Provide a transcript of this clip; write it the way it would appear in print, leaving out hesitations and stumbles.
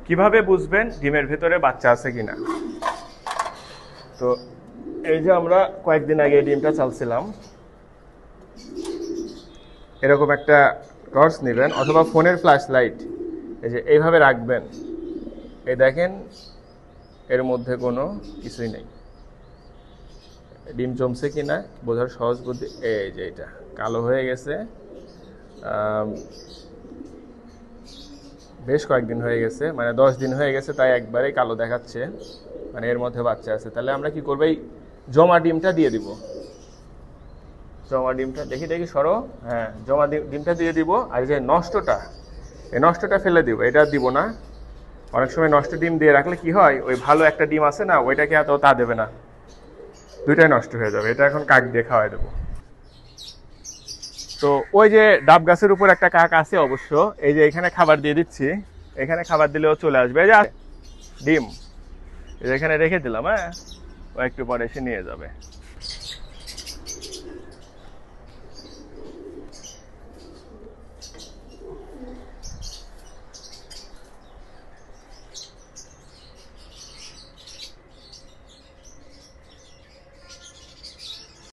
কিভাবে বুঝবেন ডিমের ভেতরে বাচ্চা আছে কিনা? তো এই যে আমরা কয়েকদিন আগে ডিমটা চালছিলাম, এরকম একটা টর্চ নেবেন অথবা ফোনের ফ্ল্যাশ লাইট, এই যে এইভাবে রাখবেন। এই দেখেন এর মধ্যে কোনো কিছুই নেই। ডিম জমছে কিনা বোঝার সহজ বুদ্ধি, এই যে এটা কালো হয়ে গেছে, বেশ কয়েকদিন হয়ে গেছে, মানে 10 দিন হয়ে গেছে, তাই একবারে কালো দেখাচ্ছে, মানে এর মধ্যে বাচ্চা আছে। তাহলে আমরা কি করবো, এই জমা ডিমটা দিয়ে দিব। জমা ডিমটা দেখি সরো, হ্যাঁ জমা ডিমটা দিয়ে দিব। আর এই যে নষ্টটা, এই নষ্টটা ফেলে দিব, এটা দিব না। অনেক সময় নষ্ট ডিম দিয়ে রাখলে কি হয়, ওই ভালো একটা ডিম আছে না, ওইটাকে এত তা দেবে না, দুইটাই নষ্ট হয়ে যাবে। এটা এখন কাক দিয়ে খাওয়াই দেবো। তো ওই যে ডাব গাছের উপর একটা কাক আছে অবশ্য, এই যে এখানে খাবার দিয়ে দিচ্ছি, এখানে খাবার দিলেও চলে আসবে। এই যে ডিম এখানে রেখে দিলাম, হ্যাঁ ও একটু পরে এসে নিয়ে যাবে।